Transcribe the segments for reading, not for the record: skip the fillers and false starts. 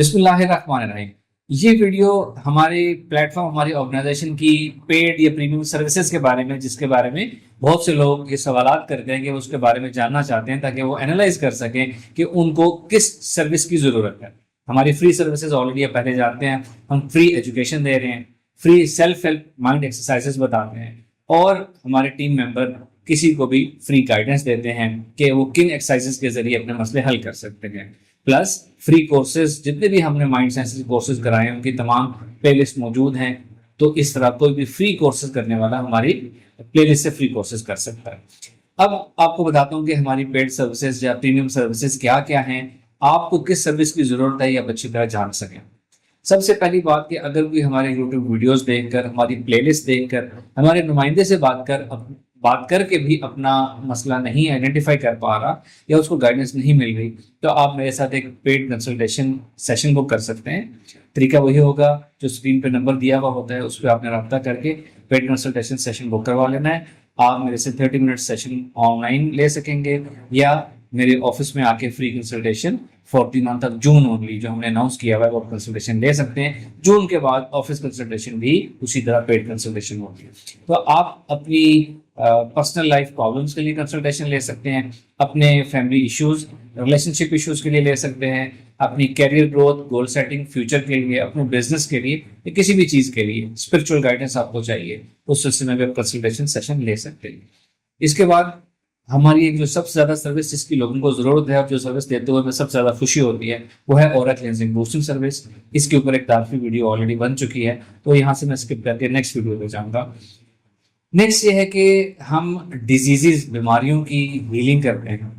बिस्मिल्लाहिर्रहमानिर्रहीम। ये वीडियो हमारे प्लेटफॉर्म, हमारी ऑर्गेनाइजेशन की पेड या प्रीमियम सर्विसेज के बारे में, जिसके बारे में बहुत से लोग ये सवालात करते हैं कि वो उसके बारे में जानना चाहते हैं, ताकि वो एनालाइज कर सकें कि उनको किस सर्विस की ज़रूरत है। हमारी फ्री सर्विसेज ऑलरेडी आप पहले जानते हैं। हम फ्री एजुकेशन दे रहे हैं, free self help mind exercises बताते हैं, और हमारे टीम मेंबर किसी को भी फ्री गाइडेंस देते हैं कि वो किन एक्सरसाइजेज के जरिए अपने मसले हल कर सकते हैं। प्लस फ्री कोर्सेज, जितने भी हमने माइंड साइंस के कोर्सेज कराए हैं उनकी तमाम प्लेलिस्ट मौजूद हैं। तो इस तरह कोई भी फ्री कोर्सेज करने वाला हमारी प्लेलिस्ट से फ्री कोर्सेज कर सकता है। अब आपको बताता हूँ कि हमारी पेड सर्विसेज या प्रीमियम सर्विसेज क्या क्या हैं, आपको किस सर्विस की जरूरत है, या अच्छी तरह जान सकें। सबसे पहली बात कि अगर कोई हमारे यूट्यूब वीडियोस देखकर, हमारी प्लेलिस्ट देखकर, हमारे नुमाइंदे से बात करके भी अपना मसला नहीं आइडेंटिफाई कर पा रहा या उसको गाइडेंस नहीं मिल रही, तो आप मेरे साथ एक पेड कंसल्टेशन सेशन बुक कर सकते हैं। तरीका वही होगा जो स्क्रीन पे नंबर दिया हुआ होता है, उस पर आपने रब्ता करके पेड कंसल्टेशन सेशन बुक करवा लेना है। आप मेरे से 30 मिनट सेशन ऑनलाइन ले सकेंगे, या मेरे ऑफिस में आके free consultation 14 month of June only, जो हमने अनाउंस किया हुआ है, वो कंसल्टेशन ले सकते हैं। जून के बाद ऑफिस कंसल्टेशन भी उसी तरह पेड कंसल्टेशन होगी। तो आप अपनी पर्सनल लाइफ प्रॉब्लम्स के लिए कंसल्टेशन ले सकते हैं, अपने फैमिली इश्यूज, रिलेशनशिप इश्यूज के लिए ले सकते हैं, अपनी career growth, goal setting, future के लिए, अपने बिजनेस के लिए, या किसी भी चीज़ के लिए स्पिरिचुअल गाइडेंस आपको चाहिए, उस सिलसिले में भी आप कंसल्टेशन सेशन ले सकते हैं। इसके बाद हमारी एक जो सबसे ज़्यादा सर्विस जिसकी लोगों को ज़रूरत है और जो सर्विस देते हुए हमें सबसे ज़्यादा खुशी होती है, वो है ऑरा क्लेंजिंग बूस्टिंग सर्विस। इसके ऊपर एक तारीफी वीडियो ऑलरेडी बन चुकी है, तो यहाँ से मैं स्किप करके नेक्स्ट वीडियो पे जाऊँगा। नेक्स्ट ये है कि हम डिजीजेज, बीमारियों की हीलिंग करते हैं।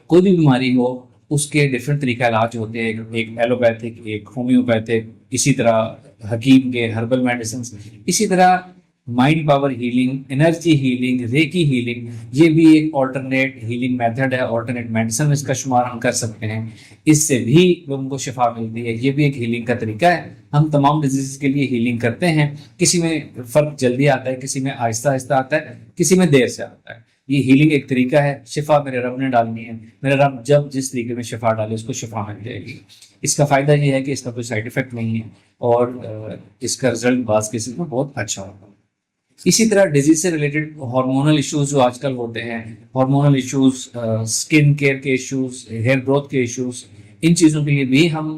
कोई भी बीमारी हो उसके डिफरेंट तरीका इलाज होते हैं, एक एलोपैथिक, एक होम्योपैथिक, इसी तरह हकीम के हर्बल मेडिसिन, इसी तरह mind power healing, energy healing, recce healing, ये भी एक ऑल्टरनेट हीलिंग मेथड है, ऑल्टरनेट मेडिसिन इसका शुमार हम कर सकते हैं। इससे भी लोगों को शिफा मिलती है, ये भी एक हीलिंग का तरीका है। हम तमाम डिजीज के लिए हीलिंग करते हैं। किसी में फर्क जल्दी आता है, किसी में आहिस्ता आहिस्ता आता है, किसी में देर से आता है। ये हीलिंग एक तरीका है। शिफा मेरे रब ने डालनी है, मेरे रब जब जिस तरीके में शिफा डाले उसको शिफा मिल जाएगी। इसका फायदा ये है कि इसका कोई साइड इफेक्ट नहीं है, और इसका रिजल्ट बाज केसेस में बहुत अच्छा होगा। इसी तरह डिजीज से रिलेटेड हार्मोनल इश्यूज जो आजकल होते हैं, हार्मोनल इश्यूज, स्किन केयर के इश्यूज, हेयर ग्रोथ के इश्यूज, इन चीज़ों के लिए भी हम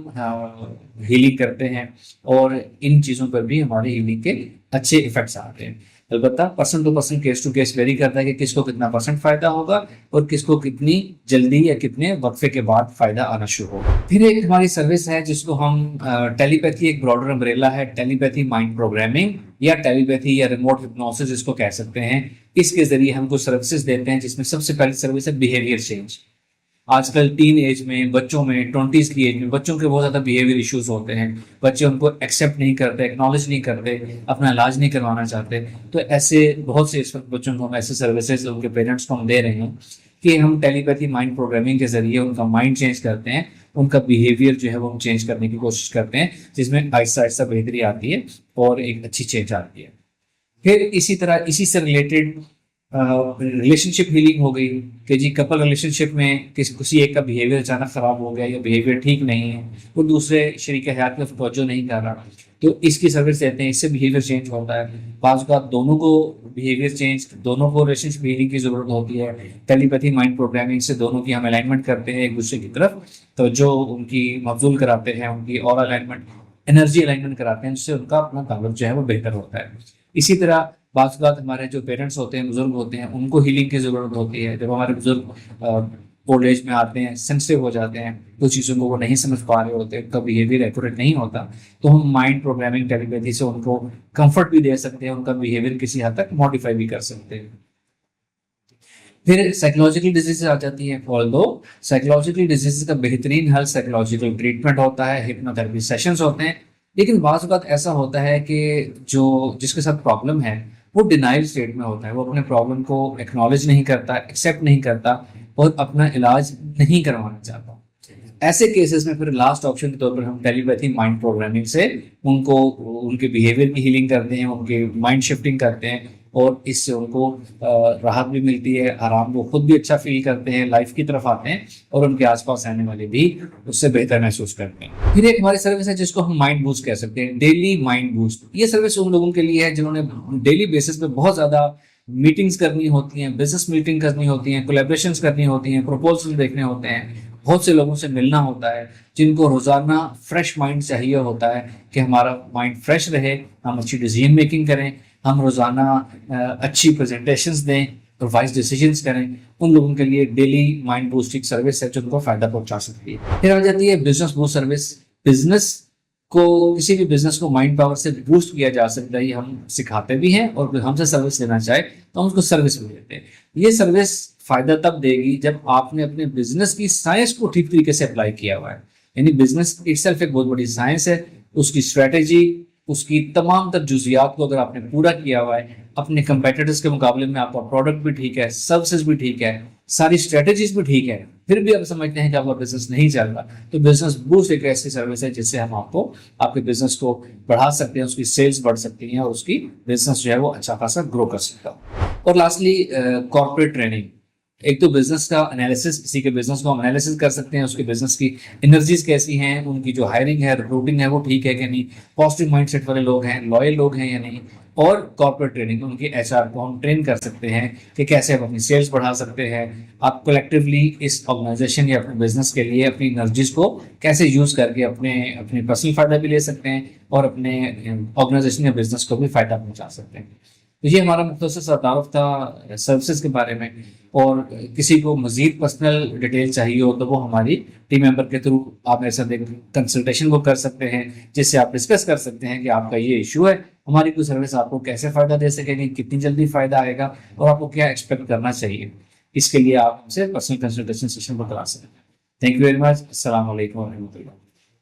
हीलिंग करते हैं, और इन चीज़ों पर भी हमारे हीलिंग के अच्छे इफेक्ट्स आते हैं। अलबत्ता person to person, case to case vary करता है कि किसको कितना % फायदा होगा और किसको कितनी जल्दी या कितने वक्फे के बाद फायदा आना शुरू होगा। फिर एक हमारी सर्विस है जिसको हम टेलीपैथी, एक ब्रॉडर अम्ब्रेला है, टेलीपैथी माइंड प्रोग्रामिंग या टेलीपैथी या रिमोट हिप्नोसिस इसको कह सकते हैं। इसके जरिए हम कुछ सर्विसेज देते हैं, जिसमें सबसे पहली सर्विस है बिहेवियर चेंज। आजकल टीन एज में, बच्चों में, 20s की एज में बच्चों के बहुत ज़्यादा बिहेवियर इश्यूज होते हैं। बच्चे उनको एक्सेप्ट नहीं करते, एक्नॉलेज नहीं करते, अपना इलाज नहीं करवाना चाहते। तो ऐसे बहुत से इस वक्त बच्चों को हम ऐसे सर्विसेज उनके पेरेंट्स को हम दे रहे हैं कि हम टेलीपैथी माइंड प्रोग्रामिंग के जरिए उनका माइंड चेंज करते हैं, उनका बिहेवियर जो है वो हम चेंज करने की कोशिश करते हैं, जिसमें आहिस्ता आहिस्ता बेहतरी आती है और एक अच्छी चेंज आती है। फिर इसी तरह इसी से रिलेटेड रिलेशनशिप हीलिंग हो गई कि जी कपल रिलेशनशिप में किसी एक का बिहेवियर अचानक खराब हो गया या बिहेवियर ठीक नहीं है, वो दूसरे शरीक हयात में तवज्जो नहीं कर रहा, तो इसकी सर्विस देते हैं। इससे बिहेवियर चेंज होता है। बाज़ औक़ात दोनों को बिहेवियर चेंज, दोनों को रिलेशनशिप हीलिंग की ज़रूरत होती है। टेलीपैथी माइंड प्रोग्रामिंग से दोनों की हम अलाइनमेंट करते हैं एक दूसरे की तरफ, तो जो उनकी मबजूल कराते हैं, उनकी और अलाइनमेंट, एनर्जी अलाइनमेंट कराते हैं, जिससे उनका अपना ताल्लुक जो है वो बेहतर होता है। इसी तरह बात हमारे जो पेरेंट्स होते हैं, बुजुर्ग होते हैं, उनको हीलिंग की ज़रूरत होती है। जब हमारे बुजुर्ग ओल्ड एज में आते हैं, सेंसिटिव हो जाते हैं, कुछ चीज़ों को वो नहीं समझ पा रहे होते, उनका बिहेवियर एक्यूरेट नहीं होता, तो हम माइंड प्रोग्रामिंग टेलीपैथी से उनको कंफर्ट भी दे सकते हैं, उनका बिहेवियर किसी हद तक मॉडिफाई भी कर सकते हैं। फिर साइकोलॉजिकल डिजीज आ जाती है। ऑल्दो साइकोलॉजिकल डिजीज का बेहतरीन हल साइकोलॉजिकल ट्रीटमेंट होता है, हिप्नोथेरेपी सेशंस होते हैं। लेकिन बाज़ औक़ात ऐसा होता है कि जो जिसके साथ प्रॉब्लम है वो डिनाइल स्टेट में होता है, वो अपने प्रॉब्लम को एक्नॉलेज नहीं करता, एक्सेप्ट नहीं करता और अपना इलाज नहीं करवाना चाहता। ऐसे केसेस में फिर लास्ट ऑप्शन के तौर पर हम टेलीपैथी माइंड प्रोग्रामिंग से उनको उनके बिहेवियर की हीलिंग करते हैं, उनके माइंड शिफ्टिंग करते हैं, और इससे उनको राहत भी मिलती है, आराम, वो खुद भी अच्छा फील करते हैं, लाइफ की तरफ आते हैं और उनके आसपास रहने वाले भी उससे बेहतर महसूस करते हैं। फिर एक हमारी सर्विस है जिसको हम माइंड बूस्ट कह सकते हैं, डेली माइंड बूस्ट। ये सर्विस उन लोगों के लिए है जिन्होंने डेली बेसिस पे बहुत ज्यादा मीटिंग्स करनी होती हैं, बिजनेस मीटिंग करनी होती हैं, कोलैबोरेशंस करनी होती हैं, प्रपोजल देखने होते हैं, बहुत से लोगों से मिलना होता है, जिनको रोजाना फ्रेश माइंड चाहिए होता है कि हमारा माइंड फ्रेश रहे, हम अच्छी डिसीजन मेकिंग करें, हम रोजाना अच्छी प्रेजेंटेशंस दें और वाइज डिसीजंस करें। उन लोगों के लिए डेली माइंड बूस्टिंग सर्विस है जो उनको फायदा पहुंचा सकती है। फिर आ जाती है बिजनेस बूस्ट सर्विस। बिजनेस को, किसी भी बिजनेस को माइंड पावर से बूस्ट किया जा सकता है, ये हम सिखाते भी हैं और हमसे सर्विस लेना चाहे तो हम उसको सर्विस भी देते हैं। ये सर्विस फायदा तब देगी जब आपने अपने बिजनेस की साइंस को ठीक तरीके से अप्लाई किया हुआ है। यानी बिजनेस इटसेल्फ एक बहुत बड़ी साइंस है, उसकी स्ट्रेटेजी, उसकी तमाम तर जुजियात को अगर आपने पूरा किया हुआ है, अपने कंपेटिटर्स के मुकाबले में आपका प्रोडक्ट भी ठीक है, सर्विसेज भी ठीक है, सारी स्ट्रेटेजीज भी ठीक है, फिर भी आप समझते हैं कि आपका बिजनेस नहीं चल रहा, तो बिजनेस बूस्ट एक ऐसी सर्विस है जिससे हम आपको आपके बिजनेस को बढ़ा सकते हैं, उसकी सेल्स बढ़ सकती हैं और उसकी बिजनेस जो है वो अच्छा खासा ग्रो कर सकता है। और लास्टली कॉर्पोरेट ट्रेनिंग। एक तो बिजनेस का एनालिसिस, किसी के बिजनेस को हम एनालिसिस कर सकते हैं, उसके बिजनेस की एनर्जीज कैसी हैं, उनकी जो हायरिंग है, रिक्रूटिंग है वो ठीक है कि नहीं, पॉजिटिव माइंडसेट वाले लोग हैं, लॉयल लोग हैं या नहीं। और कॉर्पोरेट ट्रेनिंग, उनकी एचआर को हम ट्रेन कर सकते हैं कि कैसे आप अपनी सेल्स बढ़ा सकते हैं, आप कलेक्टिवली इस ऑर्गेनाइजेशन या अपने बिजनेस के लिए अपनी एनर्जीज को कैसे यूज करके अपने अपने पर्सनल फायदा भी ले सकते हैं और अपने ऑर्गेनाइजेशन या बिजनेस को भी फायदा पहुंचा सकते हैं। तो ये हमारा मुख्तसर सा तारुफ था सर्विसेज के बारे में। और किसी को मजीद पर्सनल डिटेल चाहिए हो तो वो हमारी टीम मेंबर के थ्रू आप मेरे साथ एक कंसल्टेशन को कर सकते हैं, जिससे आप डिस्कस कर सकते हैं कि आपका ये इशू है, हमारी कोई सर्विस आपको कैसे फायदा दे सकेगी, कितनी जल्दी फायदा आएगा और आपको क्या एक्सपेक्ट करना चाहिए। इसके लिए आप हमसे पर्सनल कंसल्टेशन सेशन को करा सकते हैं। Thank you very much. अस्सलाम वालेकुम।